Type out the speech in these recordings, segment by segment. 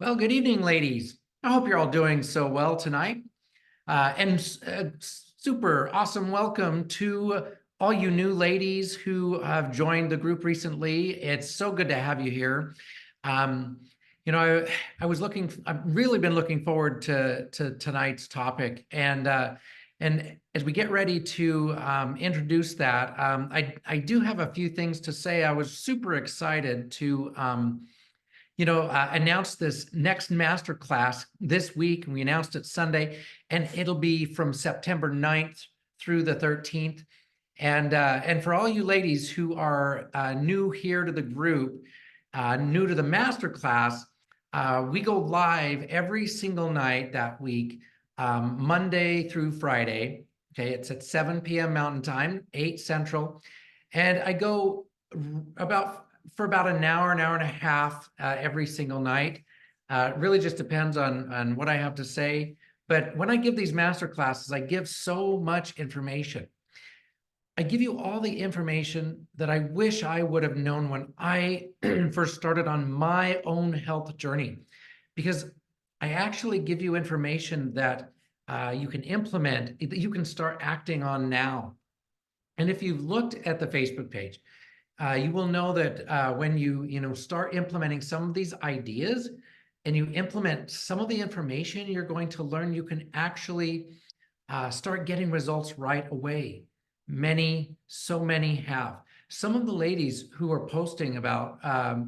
Well, good evening, ladies. I hope you're all doing so well tonight. Super awesome welcome to all you new ladies who have joined the group recently. It's so good to have you here. Um, I've really been looking forward to tonight's topic. And as we get ready to introduce that, I do have a few things to say. I was super excited to announced this next master class this week, and we announced it Sunday, and it'll be from September 9th through the 13th. And for all you ladies who are new here to the group, new to the master class, we go live every single night that week, Monday through Friday. Okay, it's at 7 p.m. Mountain Time, 8 Central, and I go for about an hour and a half every single night. It really just depends on what I have to say. But when I give these master classes, I give so much information. I give you all the information that I wish I would have known when I first started on my own health journey, because I actually give you information that you can implement, that you can start acting on now. And if you've looked at the Facebook page, you will know that when you start implementing some of these ideas and you implement some of the information you're going to learn, you can actually start getting results right away. So many have. Some of the ladies who are posting about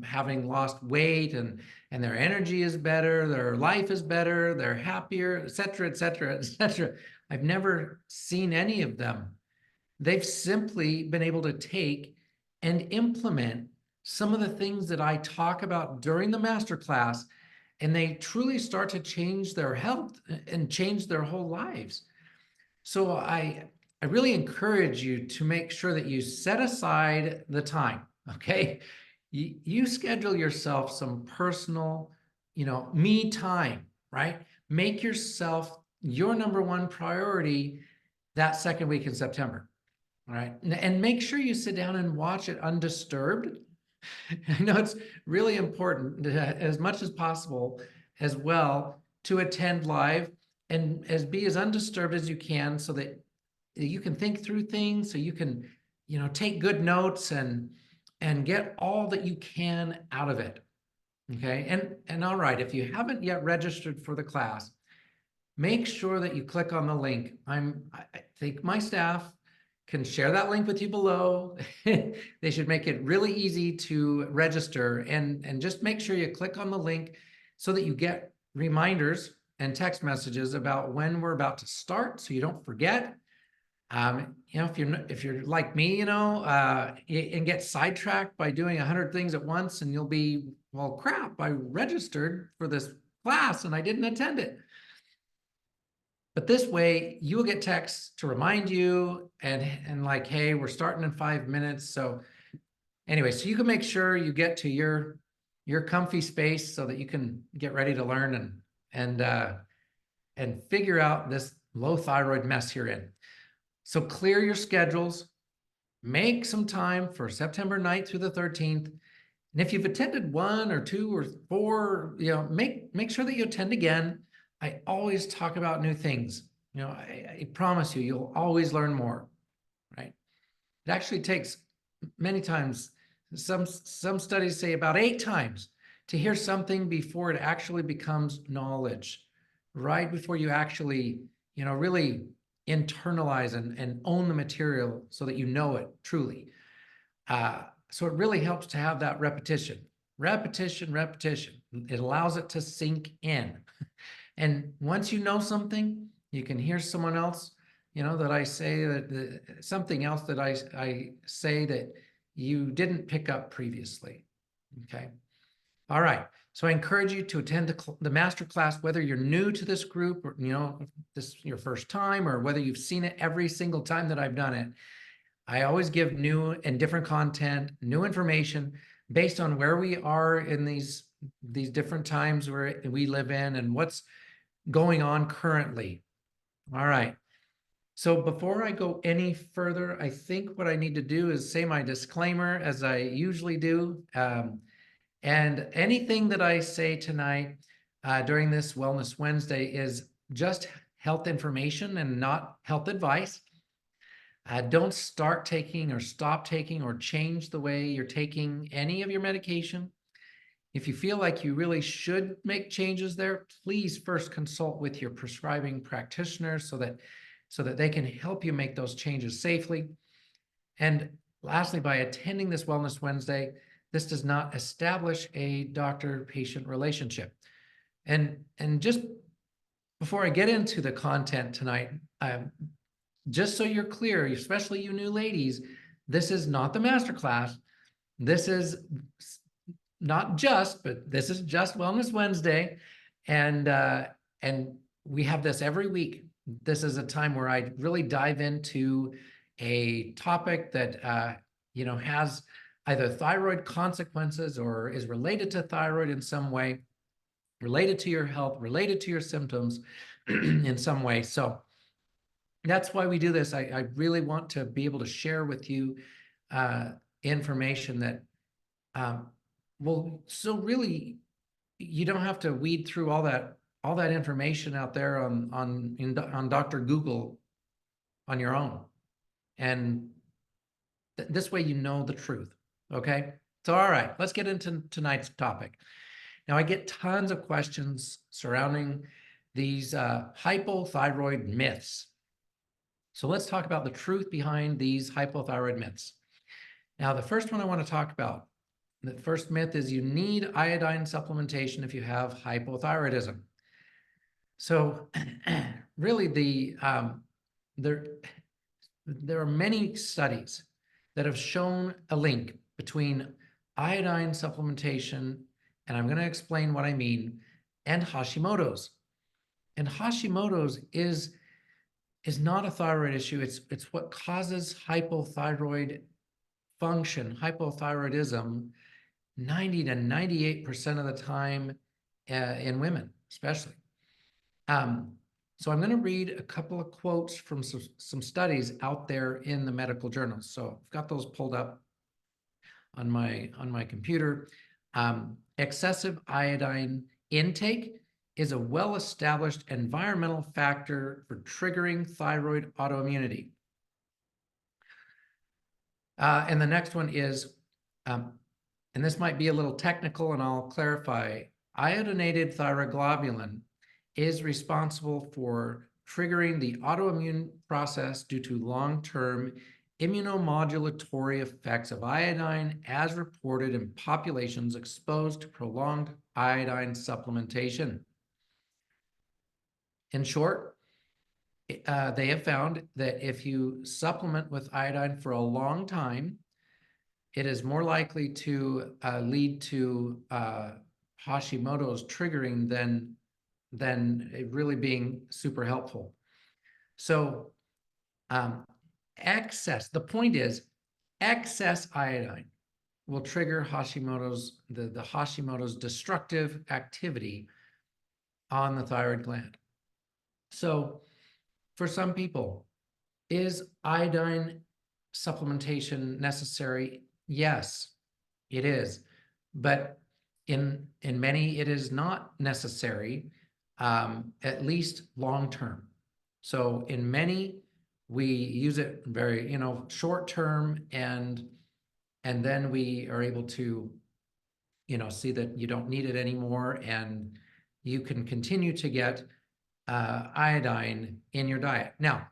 having lost weight and their energy is better, their life is better, they're happier, et cetera, et cetera, et cetera. I've never seen any of them. They've simply been able to take and implement some of the things that I talk about during the masterclass, and they truly start to change their health and change their whole lives. So I really encourage you to make sure that you set aside the time, okay? You schedule yourself some personal, me time, right? Make yourself your number one priority that second week in September. All right. And make sure you sit down and watch it undisturbed. I know it's really important as much as possible as well to attend live and be as undisturbed as you can, so that you can think through things, so you can, take good notes and get all that you can out of it. Okay. And all right, if you haven't yet registered for the class, make sure that you click on the link. I think my staff can share that link with you below. They should make it really easy to register, and just make sure you click on the link so that you get reminders and text messages about when we're about to start, so you don't forget. If you're like me, and get sidetracked by doing 100 things at once, and you'll be, well, crap, I registered for this class and I didn't attend it. But this way, you will get texts to remind you and like, hey, we're starting in 5 minutes. So anyway, so you can make sure you get to your comfy space so that you can get ready to learn and figure out this low thyroid mess you're in. So clear your schedules, make some time for September 9th through the 13th. And if you've attended 1 or 2 or 4, make sure that you attend again. I always talk about new things. I promise you, you'll always learn more, right? It actually takes many times, some studies say about 8 times to hear something before it actually becomes knowledge, right before you actually, really internalize and own the material so that you know it truly. So it really helps to have that repetition. It allows it to sink in. And once you know something, you can hear someone else, that I say that something else that I say that you didn't pick up previously. Okay. All right. So I encourage you to attend the master class, whether you're new to this group or, this is your first time, or whether you've seen it every single time that I've done it. I always give new and different content, new information based on where we are in these different times where we live in and what's going on currently. All right. So before I go any further, I think what I need to do is say my disclaimer, as I usually do. And anything that I say tonight during this Wellness Wednesday is just health information and not health advice. Don't start taking or stop taking or change the way you're taking any of your medication. If you feel like you really should make changes there, please first consult with your prescribing practitioner so that they can help you make those changes safely. And lastly, by attending this Wellness Wednesday, this does not establish a doctor-patient relationship. And just before I get into the content tonight, just so you're clear, especially you new ladies, this is not the masterclass. This is not just, but this is just Wellness Wednesday. And we have this every week. This is a time where I really dive into a topic that, has either thyroid consequences or is related to thyroid in some way, related to your health, related to your symptoms in some way. So that's why we do this. I really want to be able to share with you information that, so really, you don't have to weed through all that information out there on Dr. Google on your own. And this way you know the truth, okay? So, all right, let's get into tonight's topic. Now, I get tons of questions surrounding these hypothyroid myths. So let's talk about the truth behind these hypothyroid myths. Now, the first one I want to talk about, the first myth is you need iodine supplementation if you have hypothyroidism. So really there are many studies that have shown a link between iodine supplementation, and I'm going to explain what I mean, and Hashimoto's. And Hashimoto's is not a thyroid issue. It's what causes hypothyroid function, hypothyroidism, 90 to 98% of the time in women, especially. So I'm going to read a couple of quotes from some studies out there in the medical journals. So I've got those pulled up on my computer. Excessive iodine intake is a well-established environmental factor for triggering thyroid autoimmunity. And the next one is, and this might be a little technical, and I'll clarify, iodinated thyroglobulin is responsible for triggering the autoimmune process due to long-term immunomodulatory effects of iodine as reported in populations exposed to prolonged iodine supplementation. In short, they have found that if you supplement with iodine for a long time, it is more likely to lead to Hashimoto's triggering than it really being super helpful. So the point is, excess iodine will trigger Hashimoto's, the Hashimoto's destructive activity on the thyroid gland. So for some people, is iodine supplementation necessary? Yes, it is. But in many, it is not necessary, at least long-term. So in many, we use it very, short term, and then we are able to, see that you don't need it anymore, and you can continue to get iodine in your diet. Now,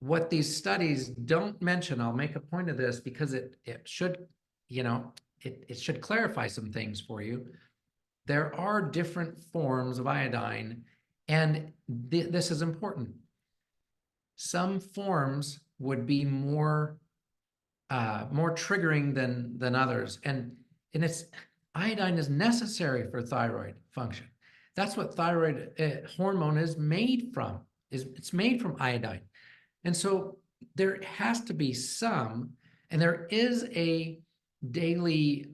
what these studies don't mention, I'll make a point of this because it should, it should clarify some things for you. There are different forms of iodine, and this is important. Some forms would be more triggering than others, and iodine is necessary for thyroid function. That's what thyroid hormone is made from. It's made from iodine, and so there has to be some, and there is a daily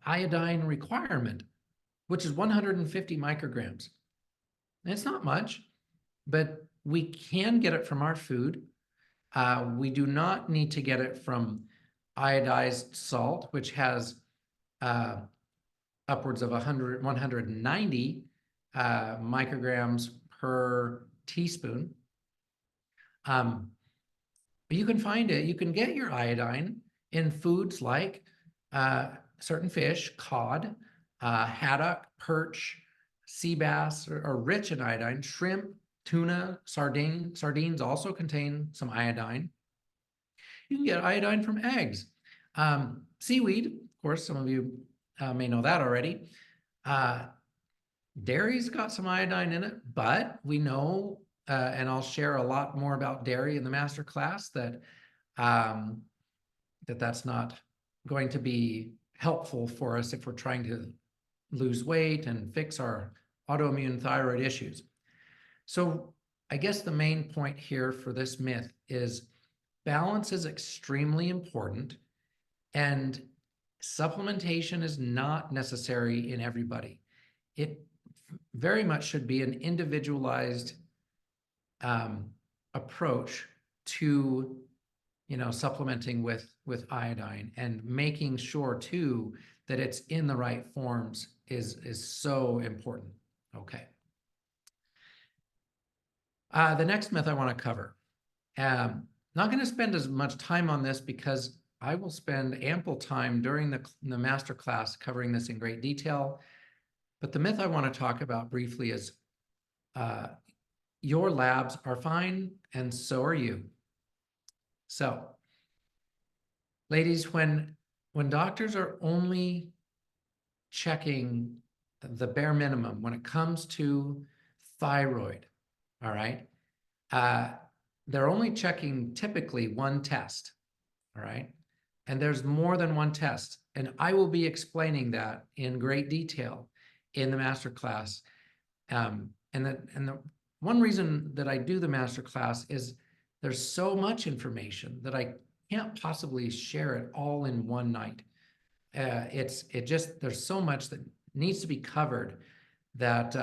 iodine requirement, which is 150 micrograms. And it's not much, but we can get it from our food. We do not need to get it from iodized salt, which has upwards of 190 micrograms per teaspoon. You can find it, you can get your iodine in foods like certain fish, cod, haddock, perch, sea bass are rich in iodine. Shrimp, tuna, sardines also contain some iodine. You can get iodine from eggs. Seaweed, of course, some of you may know that already. Dairy's got some iodine in it, but we know, and I'll share a lot more about dairy in the master class, that that's not going to be helpful for us if we're trying to lose weight and fix our autoimmune thyroid issues. So I guess the main point here for this myth is balance is extremely important, and supplementation is not necessary in everybody. It very much should be an individualized approach to supplementing with iodine, and making sure too that it's in the right forms is so important. Okay. The next myth I want to cover. Not going to spend as much time on this because I will spend ample time during the master class covering this in great detail. But the myth I want to talk about briefly is your labs are fine and so are you. So, ladies, when doctors are only checking the bare minimum when it comes to thyroid, all right, they're only checking typically one test, all right? And there's more than one test. And I will be explaining that in great detail in the master class. And the one reason that I do the master class is there's so much information that I can't possibly share it all in one night. There's so much that needs to be covered that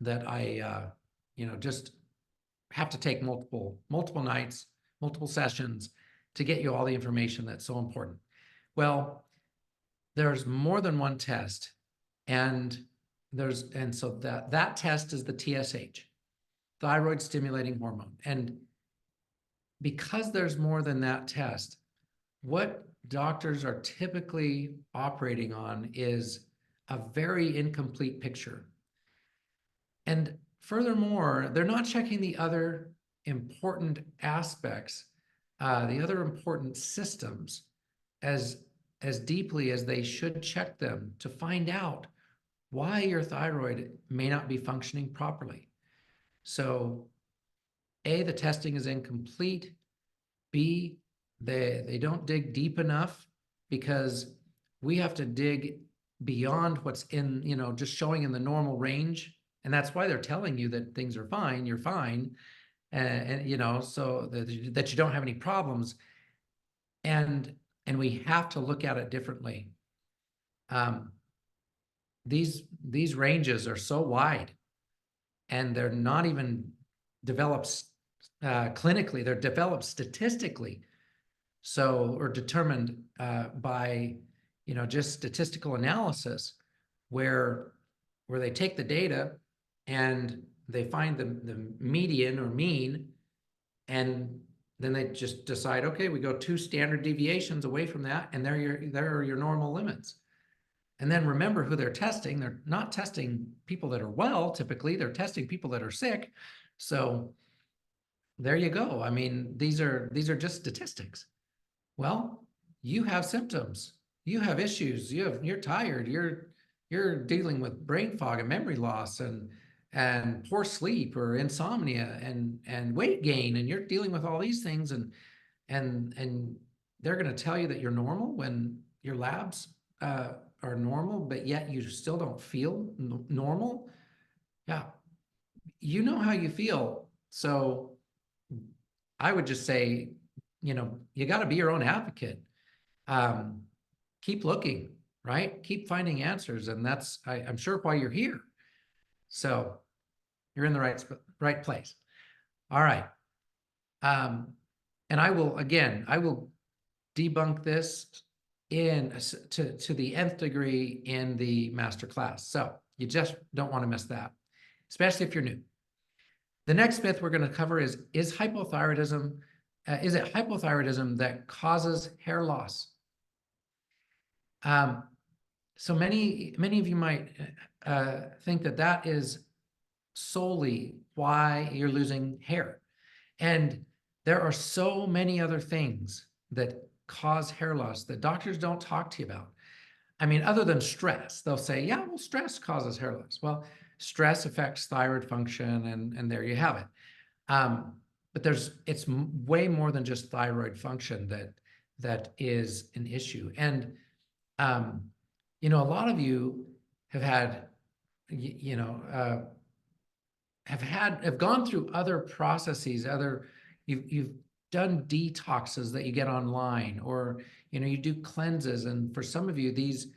I just have to take multiple nights, multiple sessions to get you all the information that's so important. Well, there's more than one test, and so that test is the TSH, thyroid stimulating hormone. And because there's more than that test, what doctors are typically operating on is a very incomplete picture. And furthermore, they're not checking the other important aspects, the other important systems as deeply as they should check them to find out why your thyroid may not be functioning properly. So, A, the testing is incomplete. B, they don't dig deep enough, because we have to dig beyond what's in, just showing in the normal range. And that's why they're telling you that things are fine, you're fine, and so that you don't have any problems. And we have to look at it differently. These ranges are so wide, and they're not even developed clinically, they're developed statistically. So, or determined by, just statistical analysis, where they take the data and they find the median or mean, and then they just decide, okay, we go 2 standard deviations away from that, and there are your normal limits. And then remember who they're testing. They're not testing people that are well, typically. They're testing people that are sick. So there you go. I mean, these are just statistics. Well, you have symptoms. You have issues. You're tired. You're dealing with brain fog and memory loss and poor sleep or insomnia and weight gain, and you're dealing with all these things, and they're going to tell you that you're normal when your labs are normal, but yet you still don't feel normal. Yeah, you know how you feel. So I would just say, you got to be your own advocate. Keep looking, right? Keep finding answers. And that's, I'm sure, why you're here. So you're in the right place. All right. And I will debunk this to the nth degree in the master class. So You just don't want to miss that, especially if you're new. The next myth we're going to cover is hypothyroidism, is it hypothyroidism that causes hair loss? So many of you might think that that is solely why you're losing hair. And there are so many other things that cause hair loss that doctors don't talk to you about. I mean, other than stress, they'll say, yeah, well, stress causes hair loss. Well, stress affects thyroid function, and there you have it. But it's way more than just thyroid function that is an issue. And a lot of you have had, have gone through other processes, you've done detoxes that you get online, or you do cleanses, and for some of you these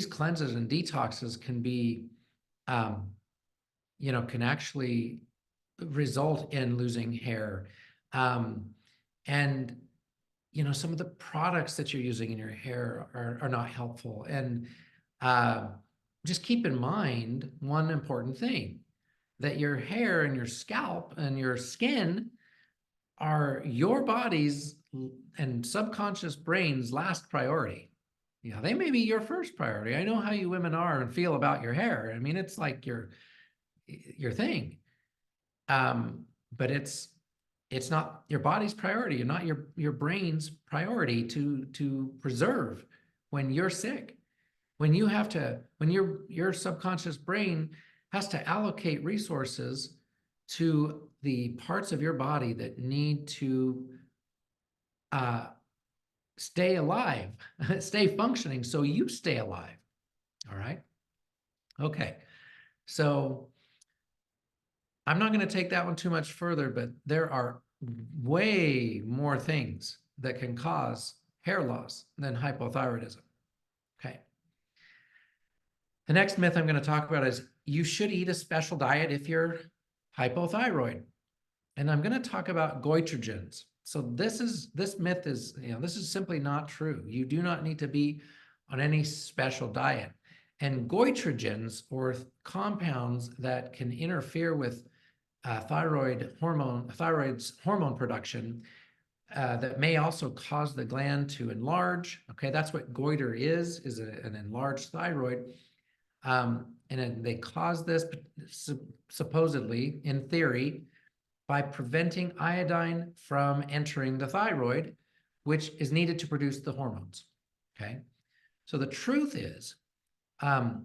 cleanses and detoxes can be can actually result in losing hair. And some of the products that you're using in your hair are not helpful. And just keep in mind one important thing, that your hair and your scalp and your skin are your body's and subconscious brain's last priority. They may be your first priority. I know how you women are and feel about your hair. I mean, it's like your thing. But it's not your body's priority, not your brain's priority to preserve when you're sick. When your subconscious brain has to allocate resources to the parts of your body that need to stay alive, stay functioning, so you stay alive. All right. Okay. So I'm not going to take that one too much further, but there are way more things that can cause hair loss than hypothyroidism. Okay. The next myth I'm going to talk about is you should eat a special diet if you're hypothyroid. And I'm going to talk about goitrogens. So this myth is, this is simply not true. You do not need to be on any special diet. And goitrogens, or compounds that can interfere with thyroid's hormone production, that may also cause the gland to enlarge. Okay, that's what goiter is an enlarged thyroid. And they cause this supposedly, in theory, by preventing iodine from entering the thyroid, which is needed to produce the hormones. Okay, so the truth is, well,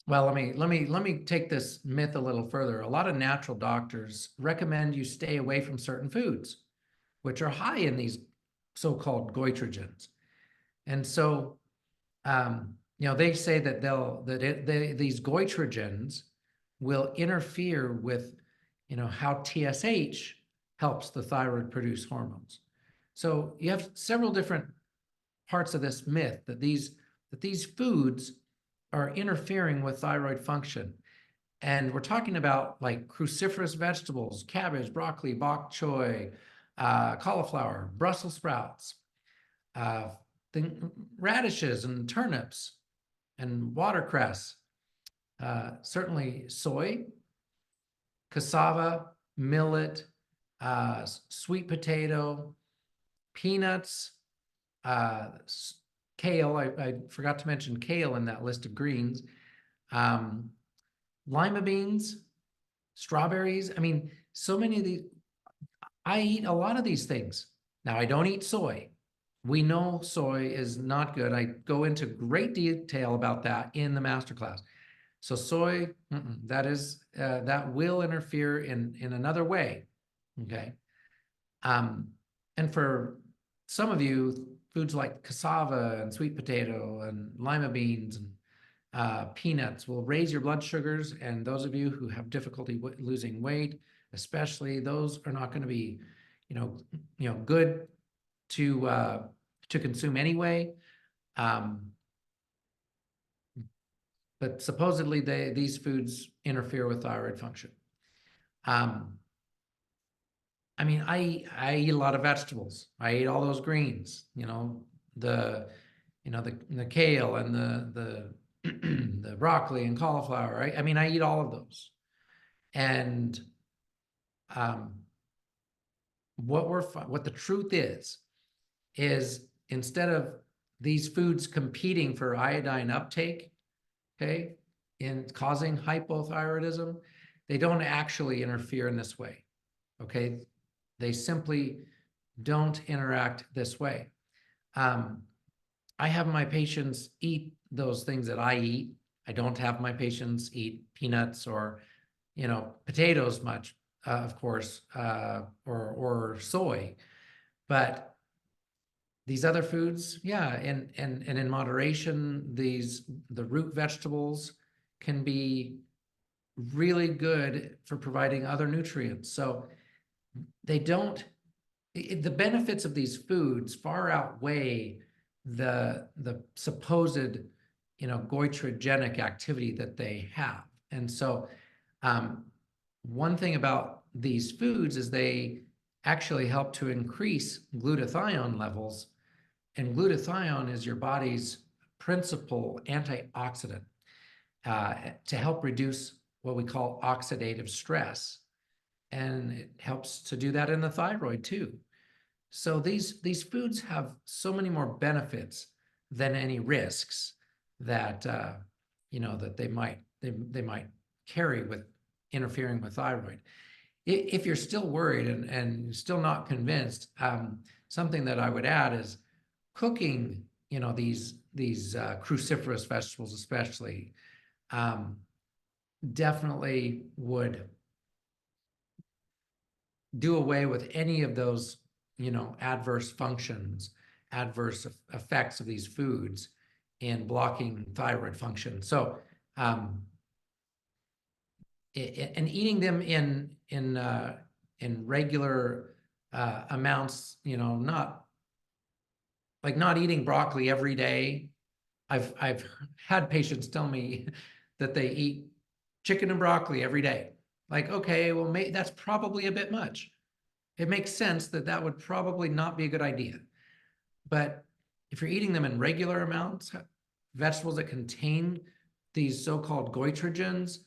let me take this myth a little further. A lot of natural doctors recommend you stay away from certain foods, which are high in these so-called goitrogens. And so, they say that these goitrogens will interfere with, how TSH helps the thyroid produce hormones. So you have several different parts of this myth that these foods are interfering with thyroid function. And we're talking about like cruciferous vegetables, cabbage, broccoli, bok choy, cauliflower, Brussels sprouts, radishes and turnips and watercress, certainly soy, cassava, millet, sweet potato, peanuts, kale. I forgot to mention kale in that list of greens. Lima beans, strawberries. I mean, so many of these. I eat a lot of these things. Now, I don't eat soy. We know soy is not good. I go into great detail about that in the masterclass. So soy, that will interfere in another way. Okay. And for some of you, foods like cassava and sweet potato and lima beans and peanuts will raise your blood sugars. And those of you who have difficulty losing weight, especially, those are not going to be, good to consume anyway. But supposedly these foods interfere with thyroid function. I mean, I eat a lot of vegetables. I eat all those greens, the the kale and the broccoli and cauliflower, right? I mean, I eat all of those. And um, what the truth is instead of these foods competing for iodine uptake, okay, in causing hypothyroidism, they don't actually interfere in this way, okay? They simply don't interact this way. I have my patients eat those things that I eat. I don't have my patients eat peanuts or, potatoes much, of course, or soy, but these other foods, yeah, and in moderation, the root vegetables can be really good for providing other nutrients. So they don't, the benefits of these foods far outweigh the supposed, goitrogenic activity that they have. And so one thing about these foods is they actually help to increase glutathione levels. And glutathione is your body's principal antioxidant to help reduce what we call oxidative stress. And it helps to do that in the thyroid too. So these foods have so many more benefits than any risks that that they might carry with interfering with thyroid. If you're still worried and still not convinced, something that I would add is cooking, these cruciferous vegetables especially, definitely would do away with any of those, adverse functions, adverse effects of these foods in blocking thyroid function. So, and eating them in regular amounts, not eating broccoli every day. I've had patients tell me that they eat chicken and broccoli every day. Like, okay, well, that's probably a bit much. It makes sense that that would probably not be a good idea. But if you're eating them in regular amounts, vegetables that contain these so-called goitrogens,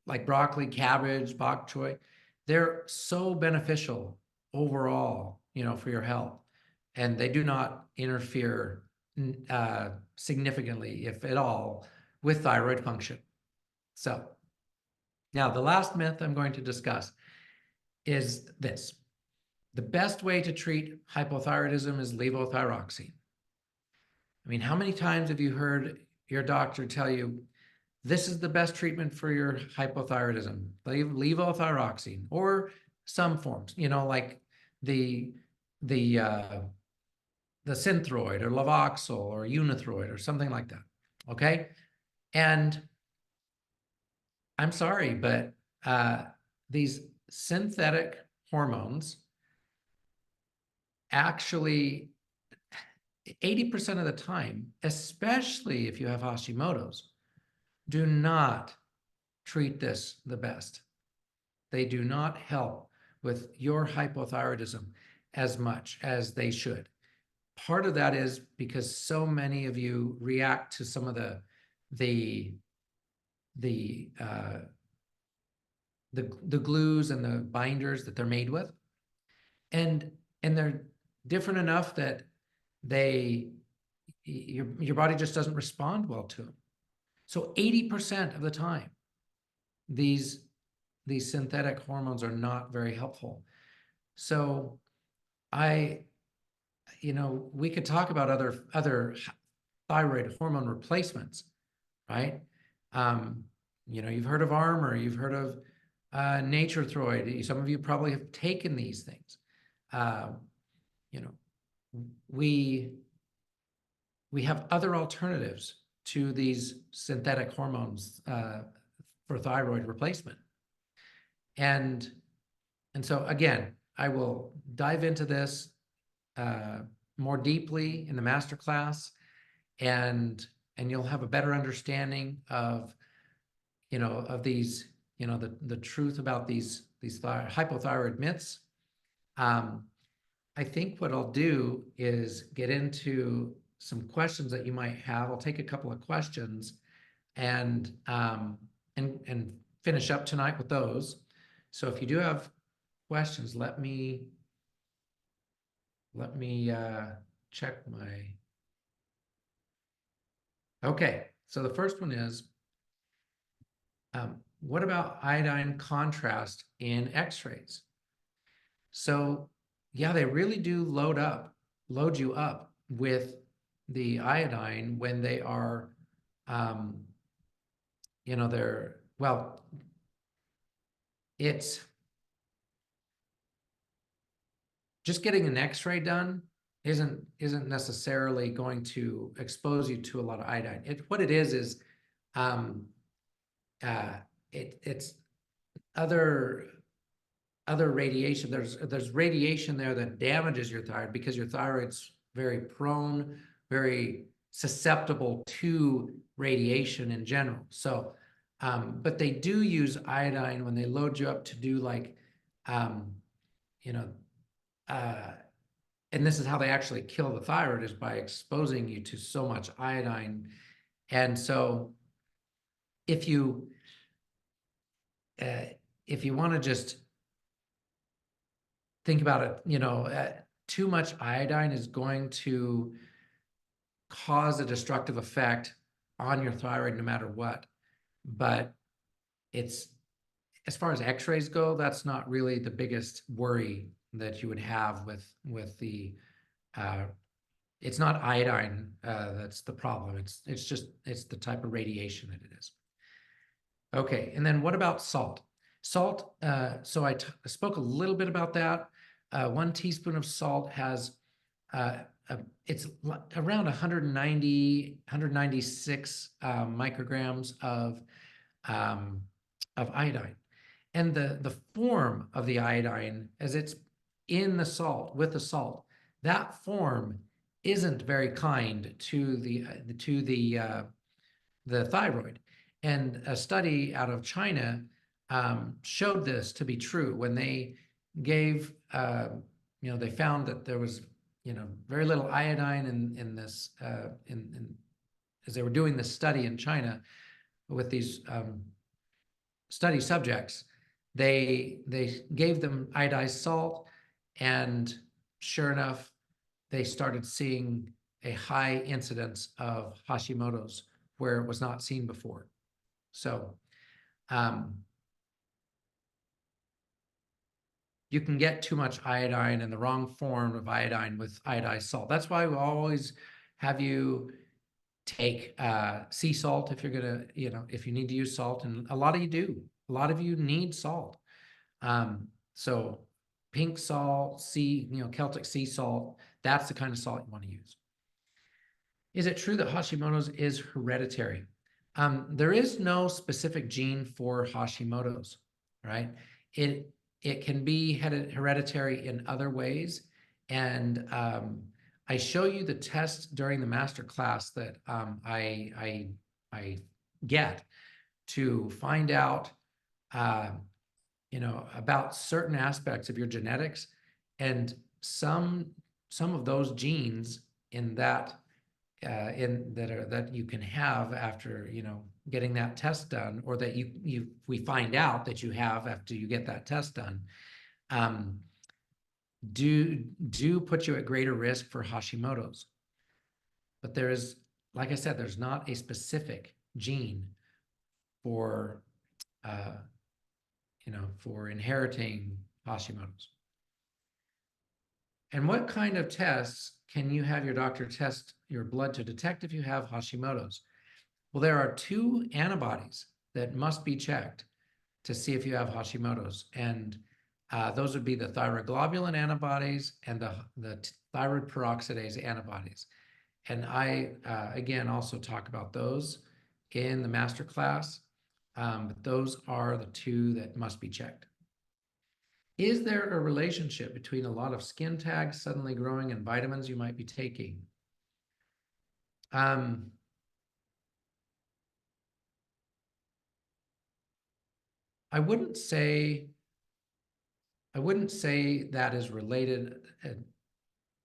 like broccoli, cabbage, bok choy, they're so beneficial overall, for your health. And they do not interfere significantly, if at all, with thyroid function. So now the last myth I'm going to discuss is this. The best way to treat hypothyroidism is levothyroxine. I mean, how many times have you heard your doctor tell you, this is the best treatment for your hypothyroidism, levothyroxine, or some forms, like the Synthroid or Lavoxyl or Unithroid or something like that, okay? And I'm sorry, but these synthetic hormones actually 80% of the time, especially if you have Hashimoto's, do not treat this the best. They do not help with your hypothyroidism as much as they should. Part of that is because so many of you react to some of the glues and the binders that they're made with, and they're different enough that your body just doesn't respond well to them. So 80% of the time, these synthetic hormones are not very helpful. So we could talk about other thyroid hormone replacements, right? You've heard of Armour, you've heard of Nature-Throid. Some of you probably have taken these things. We have other alternatives to these synthetic hormones for thyroid replacement. And so again, I will dive into this more deeply in the masterclass, and you'll have a better understanding of these, the truth about these hypothyroid myths. I think what I'll do is get into some questions that you might have. I'll take a couple of questions and finish up tonight with those. So if you do have questions, let me check my. Okay, so the first one is, what about iodine contrast in X-rays? So yeah, they really do load you up with the iodine when they are, they're, well, it's just getting an X-ray done isn't necessarily going to expose you to a lot of iodine. What it is um, it's other radiation. There's radiation there that damages your thyroid because your thyroid's very prone, very susceptible to radiation in general. So, but they do use iodine when they load you up to do like, you know, and this is how they actually kill the thyroid, is by exposing you to so much iodine. And so if you want to just think about it, too much iodine is going to cause a destructive effect on your thyroid no matter what. But it's, as far as x-rays go, that's not really the biggest worry that you would have with the it's not iodine that's the problem. It's the type of radiation that it is. Okay, and then what about salt? Salt, so I spoke a little bit about that. 1 teaspoon of salt has, it's around 190, 196 micrograms of iodine. And the form of the iodine, as it's in the salt, with the salt, that form isn't very kind to the thyroid. And a study out of China showed this to be true when they gave, they found that there was, very little iodine in this, as they were doing this study in China with these study subjects. They gave them iodized salt, and sure enough, they started seeing a high incidence of Hashimoto's where it was not seen before. So you can get too much iodine and the wrong form of iodine with iodized salt. That's why we always have you take sea salt if you're gonna, if you need to use salt, and a lot of you do. A lot of you need salt. So pink salt, Celtic sea salt, that's the kind of salt you want to use. Is it true that Hashimoto's is hereditary? There is no specific gene for Hashimoto's, right? It can be hereditary in other ways. And I show you the test during the master class that I get to find out, about certain aspects of your genetics, and some of those genes in that that you can have after getting that test done, or that we find out that you have after you get that test done, do put you at greater risk for Hashimoto's. But there is, like I said, there's not a specific gene for for inheriting Hashimoto's. And what kind of tests can you have your doctor test your blood to detect if you have Hashimoto's? Well, there are 2 antibodies that must be checked to see if you have Hashimoto's. And those would be the thyroglobulin antibodies and the thyroid peroxidase antibodies. And I, again, also talk about those in the master class. But those are the 2 that must be checked. Is there a relationship between a lot of skin tags suddenly growing and vitamins you might be taking? I wouldn't say that is related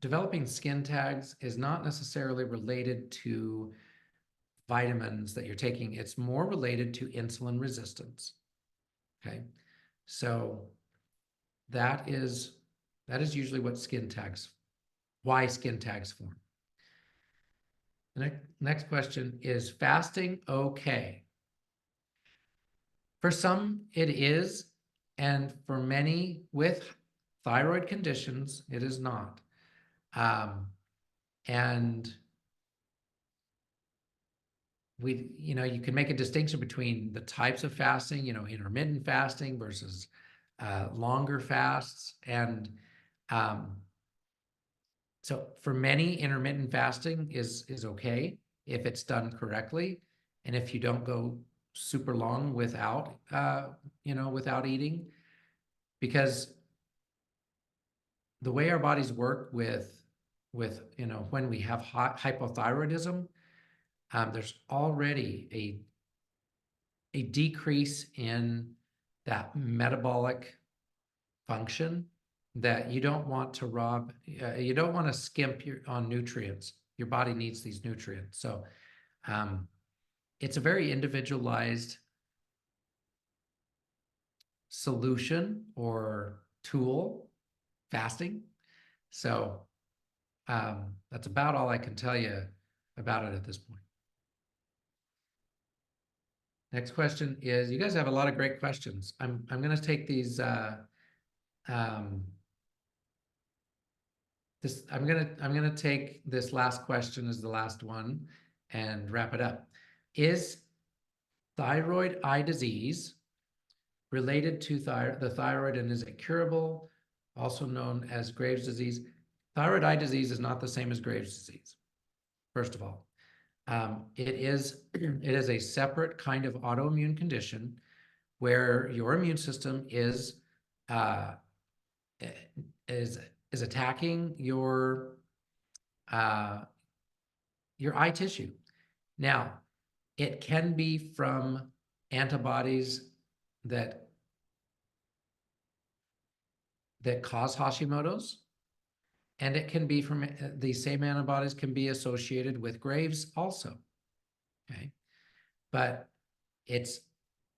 developing skin tags is not necessarily related to vitamins that you're taking. It's more related to insulin resistance. Okay. So that is usually what why skin tags form. The next question, is fasting okay? For some, it is, and for many with thyroid conditions, it is not. And you can make a distinction between the types of fasting, intermittent fasting versus longer fasts. And so for many, intermittent fasting is okay if it's done correctly. And if you don't go super long without eating, because the way our bodies work with when we have hypothyroidism, there's already a decrease in that metabolic function that you don't want to you don't want to skimp on nutrients. Your body needs these nutrients. So it's a very individualized solution or tool, fasting. So that's about all I can tell you about it at this point. Next question is, you guys have a lot of great questions. I'm going to take these I'm going to take this last question as the last one and wrap it up. Is thyroid eye disease related to the thyroid, and is it curable, also known as Graves' disease? Thyroid eye disease is not the same as Graves' disease, first of all. It is a separate kind of autoimmune condition where your immune system is attacking your eye tissue. Now, it can be from antibodies that cause Hashimoto's, and it can be from these same antibodies can be associated with Graves also. Okay, but it's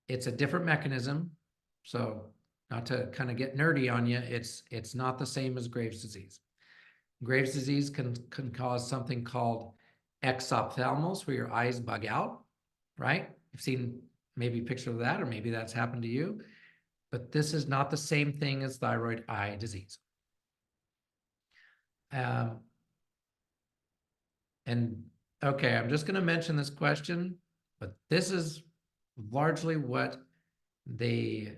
a different mechanism. So not to kind of get nerdy on you, it's not the same as Graves' disease. Graves' disease can cause something called exophthalmos, where your eyes bug out, right? You've seen maybe a picture of that, or maybe that's happened to you. But this is not the same thing as thyroid eye disease. And okay, I'm just going to mention this question, but this is largely what the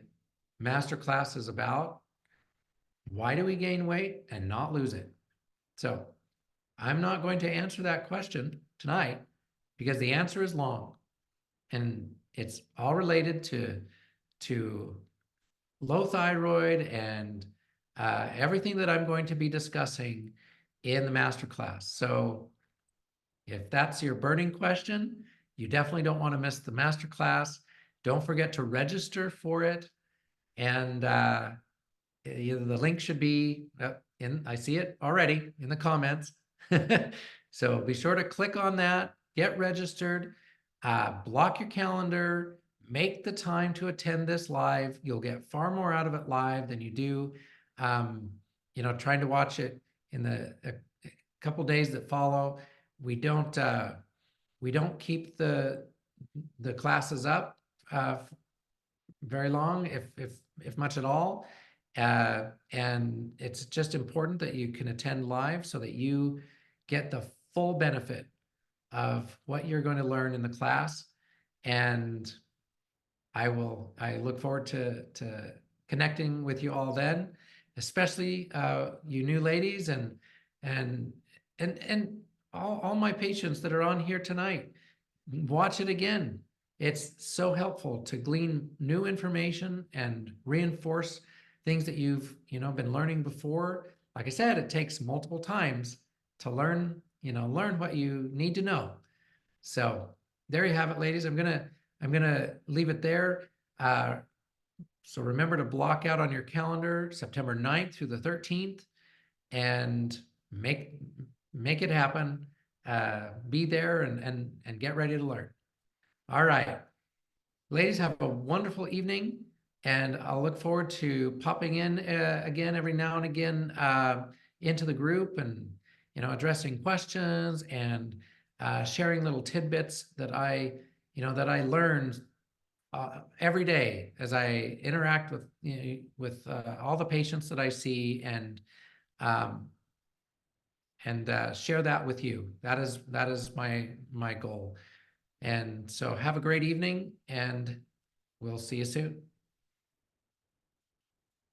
masterclass is about. Why do we gain weight and not lose it? So I'm not going to answer that question tonight because the answer is long, and it's all related to low thyroid and everything that I'm going to be discussing in the masterclass. So if that's your burning question, you definitely don't want to miss the masterclass. Don't forget to register for it. And the link should be I see it already in the comments. So be sure to click on that, get registered, block your calendar, make the time to attend this live. You'll get far more out of it live than you do, trying to watch it in the a couple days that follow. We don't keep the classes up very long, if much at all. And it's just important that you can attend live so that you get the full benefit of what you're going to learn in the class. And I look forward to connecting with you all then, especially you new ladies and all my patients that are on here tonight. Watch it again. It's so helpful to glean new information and reinforce things that you've been learning before. Like I said, it takes multiple times to learn what you need to know. So there you have it, ladies. I'm gonna leave it there. So remember to block out on your calendar September 9th through the 13th. And make it happen. Be there and get ready to learn. All right. Ladies, have a wonderful evening, and I'll look forward to popping in again every now and again into the group and addressing questions and sharing little tidbits that I learned every day as I interact with all the patients that I see um, and share that with you. That is my goal. And so have a great evening, and we'll see you soon.